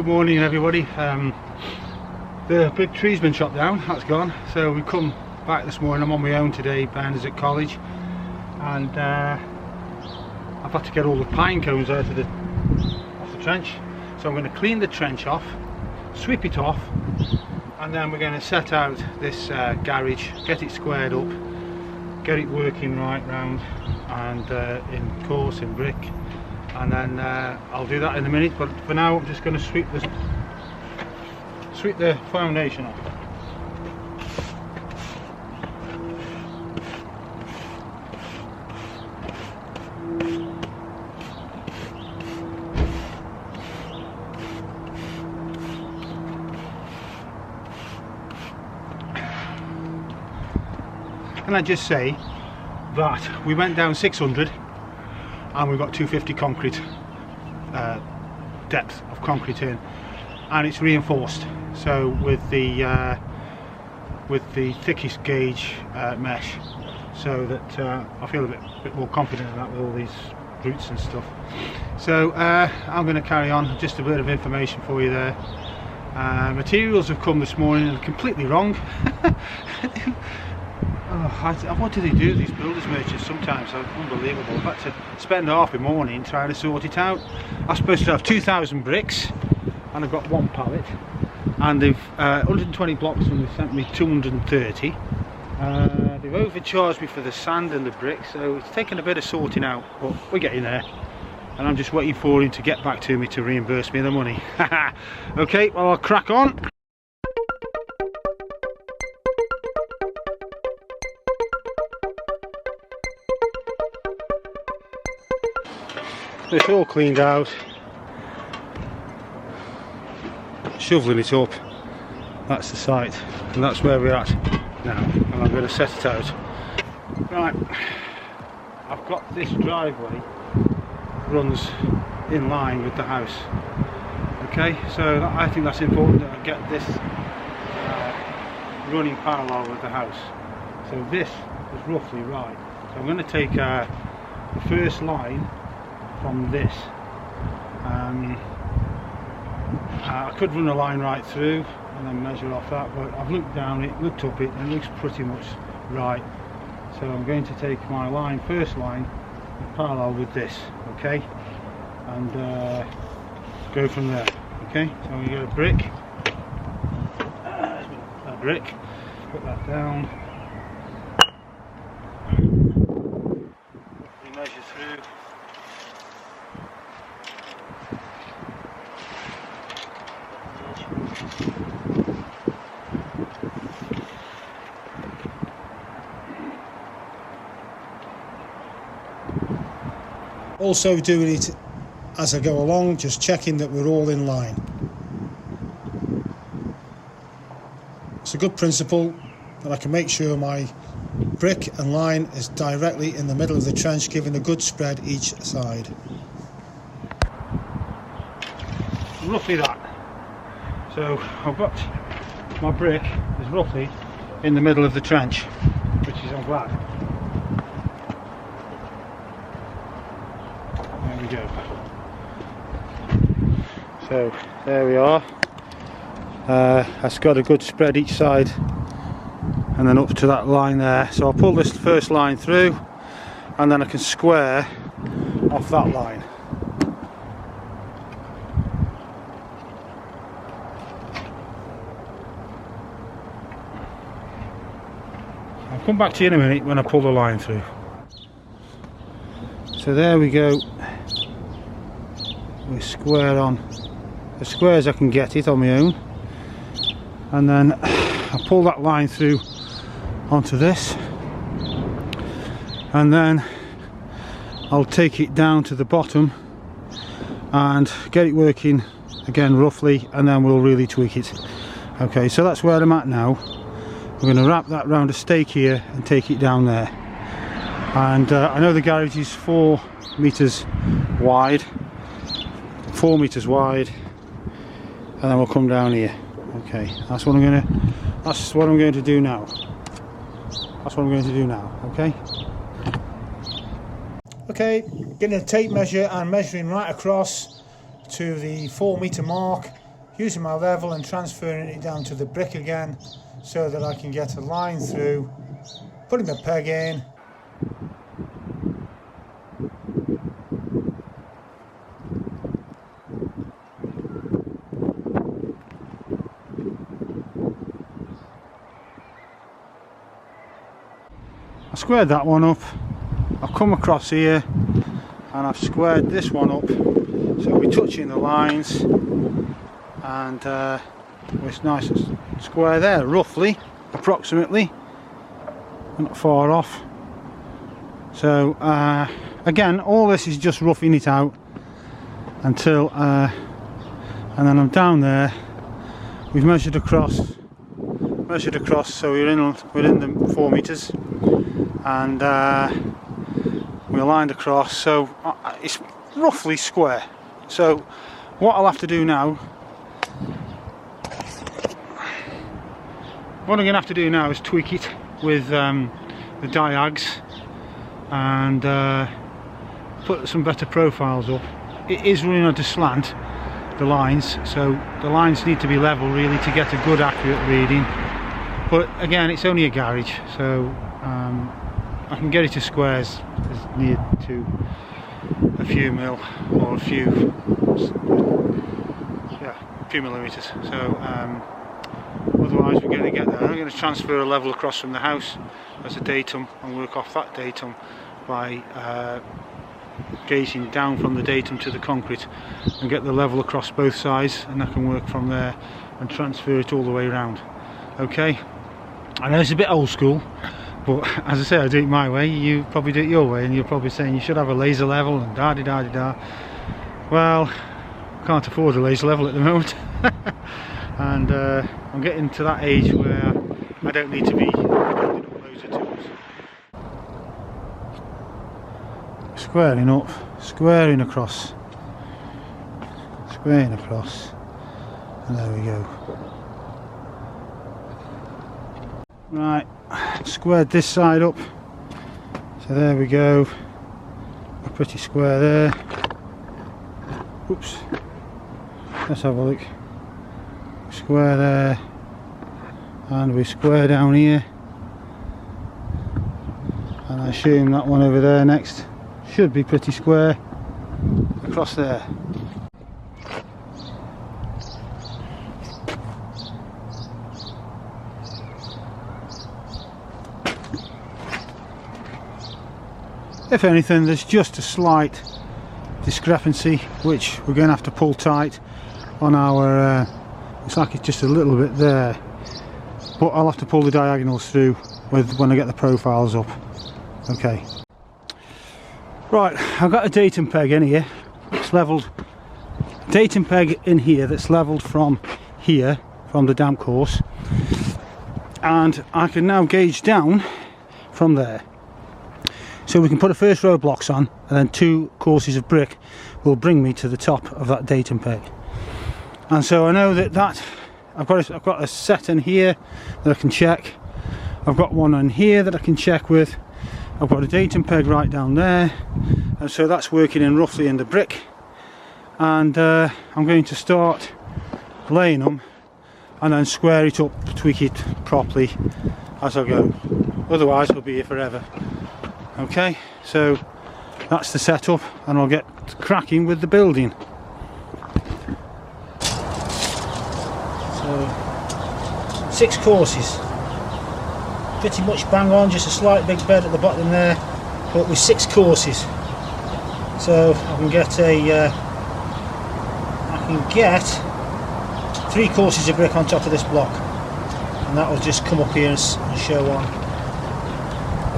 Good morning everybody. The big tree's been chopped down, that's gone. So we've come back this morning. I'm on my own today, Ben is at college, and I've had to get all the pine cones out of the trench. So I'm going to clean the trench off, sweep it off, and then we're going to set out this garage, get it squared up, get it working right round and in course in brick, and then I'll do that in a minute, but for now I'm just going to sweep the foundation off. Can I just say that we went down 600 and we got 250 concrete depth of concrete in, and it's reinforced, so with the thickest gauge mesh, so that I feel a bit more confident in that with all these roots and stuff. So I'm going to carry on. Just a bit of information for you there. Materials have come this morning and completely wrong. What do they do, these builders merchants? Sometimes unbelievable. I've had to spend half the morning trying to sort it out. I'm supposed to have 2,000 bricks and I've got one pallet, and they've 120 blocks and they've sent me 230. They've overcharged me for the sand and the bricks, so it's taken a bit of sorting out, but we're getting there, and I'm just waiting for him to get back to me to reimburse me the money. Okay, well, I'll crack on. It's all cleaned out, shoveling it up, that's the site, and that's where we're at now, and I'm going to set it out. Right, I've got this driveway runs in line with the house, okay, so I think that's important that I get this running parallel with the house, so this is roughly right. So I'm going to take the first line from this. I could run a line right through and then measure off that, but I've looked down it, looked up it, and it looks pretty much right. So I'm going to take my line, first line, parallel with this, okay, and go from there. Okay, so we get a brick, put that down, we measure through. Also doing it as I go along, just checking that we're all in line. It's a good principle that I can make sure my brick and line is directly in the middle of the trench, giving a good spread each side. Roughly that. So I've got my brick is roughly in the middle of the trench, which is, I'm glad. There we go. So there we are. That's got a good spread each side, and then up to that line there. So I'll pull this first line through, and then I can square off that line. I'll come back to you in a minute when I pull the line through. So there we go. We're square on, as square as I can get it on my own, and then I pull that line through onto this, and then I'll take it down to the bottom and get it working again roughly, and then we'll really tweak it. Okay, so that's where I'm at now. We're going to wrap that round a stake here and take it down there, and I know the garage is 4 meters wide, 4 meters wide, and then we'll come down here. Okay, that's what I'm going to do now. That's what I'm going to do now. Okay. Okay, getting a tape measure and measuring right across to the 4 meter mark, using my level and transferring it down to the brick again so that I can get a line through, putting the peg in. I squared that one up. I've come across here and I've squared this one up, so we're touching the lines, and it's nice and square there, roughly, approximately, not far off. So again, all this is just roughing it out until and then I'm down there. We've measured across, so we're in the 4 meters, and we're lined across, so it's roughly square. So what I'll have to do now, is tweak it with the diags and put some better profiles up. It is running on a slant, the lines, so the lines need to be level really to get a good accurate reading. But again, it's only a garage, so I can get it to squares as near to a few mil or a few millimeters. So otherwise we're going to get there. I'm going to transfer a level across from the house as a datum and work off that datum by gauging down from the datum to the concrete and get the level across both sides, and I can work from there and transfer it all the way around. Okay, I know it's a bit old school, but as I say, I do it my way, you probably do it your way, and you're probably saying you should have a laser level and da-di-da-di-da. Well, I can't afford a laser level at the moment. And I'm getting to that age where I don't need to be building up loads of tools. Squaring up, squaring across, and there we go. Right, squared this side up, so there we go, a pretty square there. Oops, let's have a look. Square there, and we square down here, and I assume that one over there next should be pretty square across there. If anything, there's just a slight discrepancy which we're going to have to pull tight on our looks like it's just a little bit there, but I'll have to pull the diagonals through when I get the profiles up. Okay, right, I've got a datum peg in here. It's levelled, datum peg in here that's levelled from here, from the damp course, and I can now gauge down from there. So we can put a first row of blocks on, and then 2 courses of brick will bring me to the top of that datum peg. And so I know that I've got a set in here that I can check. I've got one in here that I can check with. I've got a datum peg right down there, and so that's working in roughly in the brick. And I'm going to start laying them and then square it up, tweak it properly as I go. Otherwise we'll be here forever. Okay, so that's the setup, and I'll get cracking with the building. So 6 courses, pretty much bang on, just a slight big bed at the bottom there, but with 6 courses. So I can get 3 courses of brick on top of this block, and that will just come up here and show on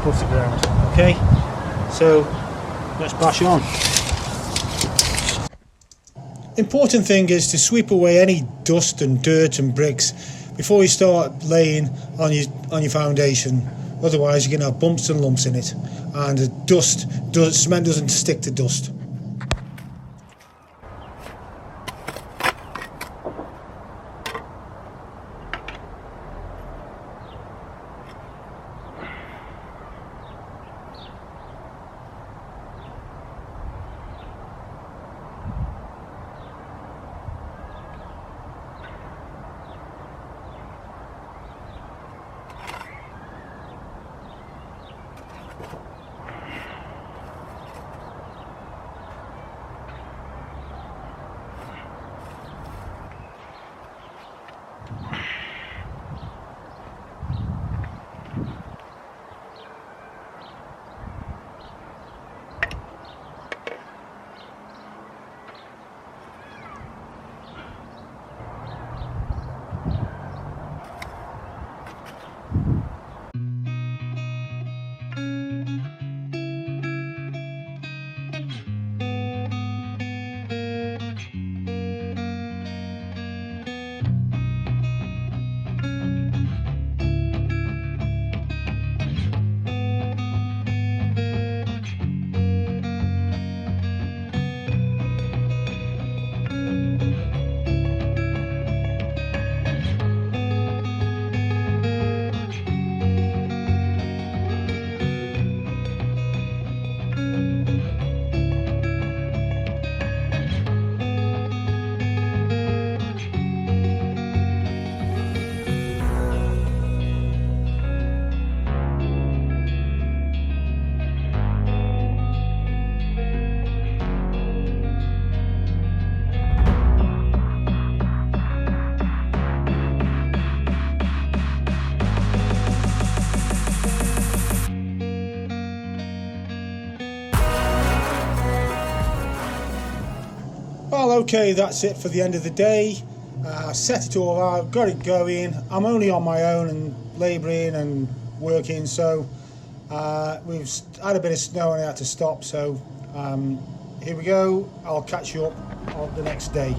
above the ground. Okay, so let's bash on. Important thing is to sweep away any dust and dirt and bricks before you start laying on your foundation. Otherwise you're going to have bumps and lumps in it, and cement doesn't stick to dust. Okay, that's it for the end of the day. Set it all out, got it going. I'm only on my own and labouring and working, so we've had a bit of snow and I had to stop, so here we go. I'll catch you up on the next day.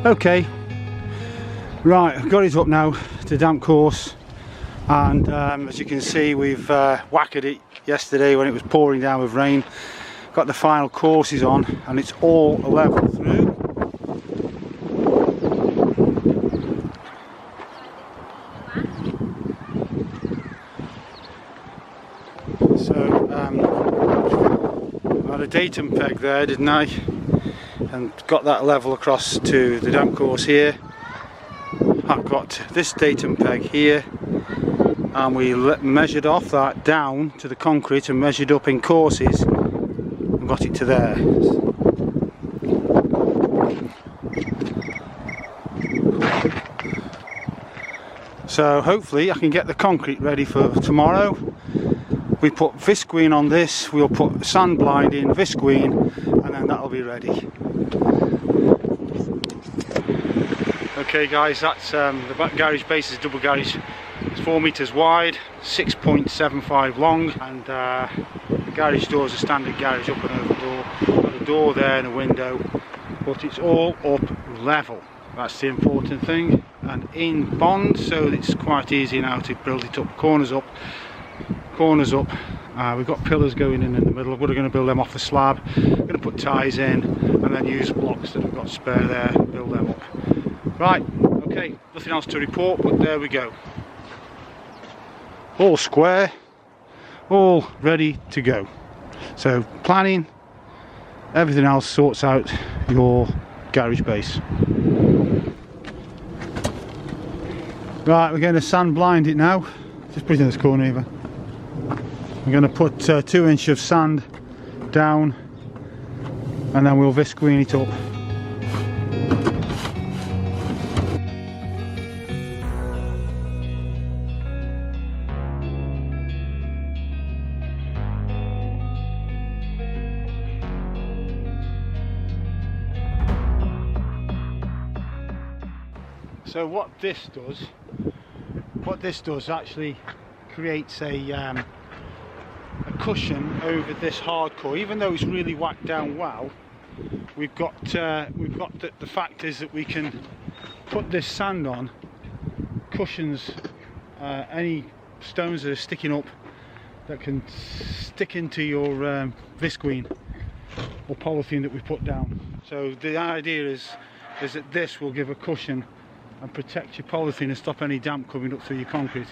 Okay, right, I've got it up now to damp course, and as you can see, we've whackered it yesterday when it was pouring down with rain. Got the final courses on and it's all level through. So I had a datum peg there, didn't I? And got that level across to the damp course here. I've got this datum peg here, and we measured off that down to the concrete and measured up in courses and got it to there. So hopefully I can get the concrete ready for tomorrow. We put visqueen on this, we'll put sand blind in, visqueen, and then that'll be ready. Okay guys, that's the back garage base is double garage. It's 4 meters wide, 6.75 long, and the garage door is a standard garage up and over door. Got a door there and a window, but it's all up level. That's the important thing, and in bond, so it's quite easy now to build it up. Corners up. We've got pillars going in the middle. We're going to build them off the slab. We're going to put ties in and then use blocks that we've got spare there, build them up. Right, okay, nothing else to report, but there we go. All square, all ready to go. So planning, everything else sorts out your garage base. Right, we're going to sand blind it now. Just put it in this corner here. I'm going to put 2 inches of sand down, and then we'll visqueen it up. So what this does actually creates a cushion over this hardcore. Even though it's really whacked down well, we've got the fact is that we can put this sand on, cushions any stones that are sticking up that can stick into your visqueen or polythene that we put down. So the idea is that this will give a cushion and protect your polythene and stop any damp coming up through your concrete.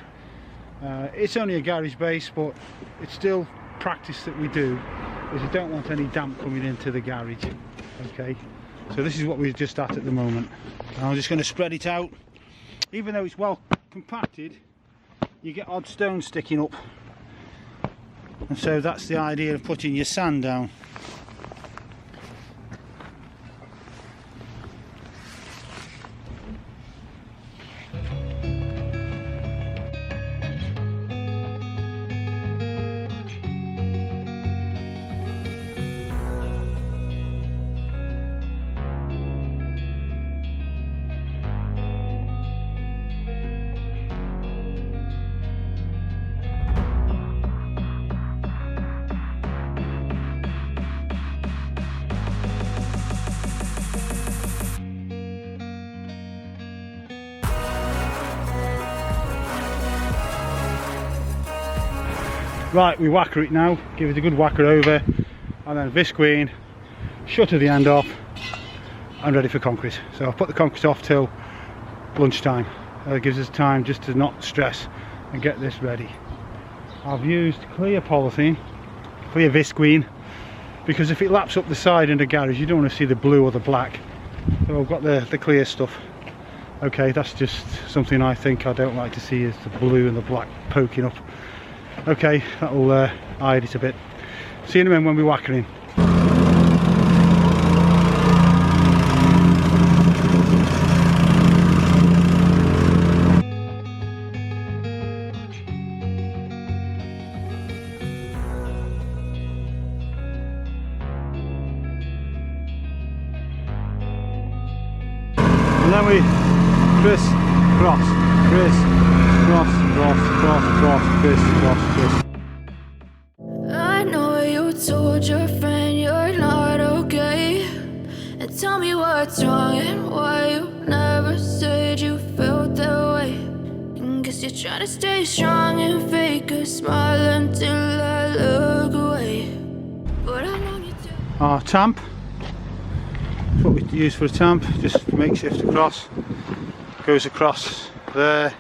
It's only a garage base, but it's still practice that we do, because you don't want any damp coming into the garage. Okay, so this is what we're just at the moment. I'm just going to spread it out. Even though it's well compacted, you get odd stones sticking up, and so that's the idea of putting your sand down. Right, we whacker it now, give it a good whacker over, and then visqueen, shutter the end off and ready for concrete. So I've put the concrete off till lunchtime. It gives us time just to not stress and get this ready. I've used clear polythene, clear visqueen, because if it laps up the side in the garage you don't want to see the blue or the black. So I've got the clear stuff. Okay, that's just something I think I don't like to see, is the blue and the black poking up. Okay, that'll hide it a bit. See you in a minute when we're whacking in. And then we criss, cross, criss, cross, cross, cross, cross, criss, cross, criss. I know you told your friend you're not okay, and tell me what's wrong and why you never said you felt that way. And guess you're trying to stay strong and fake a smile until I look away. But I want you to. Our tamp. That's what we use for a tamp, just makeshift across. Goes across there.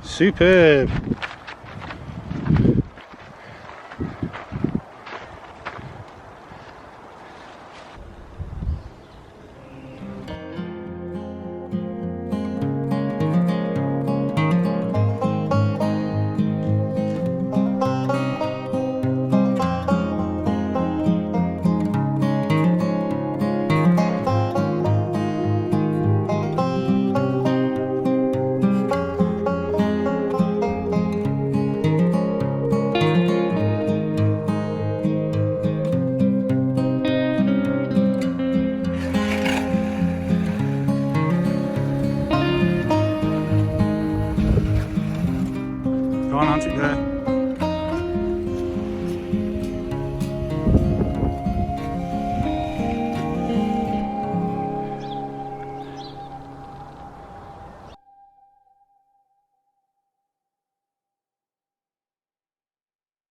Superb. Go on, Auntie, there.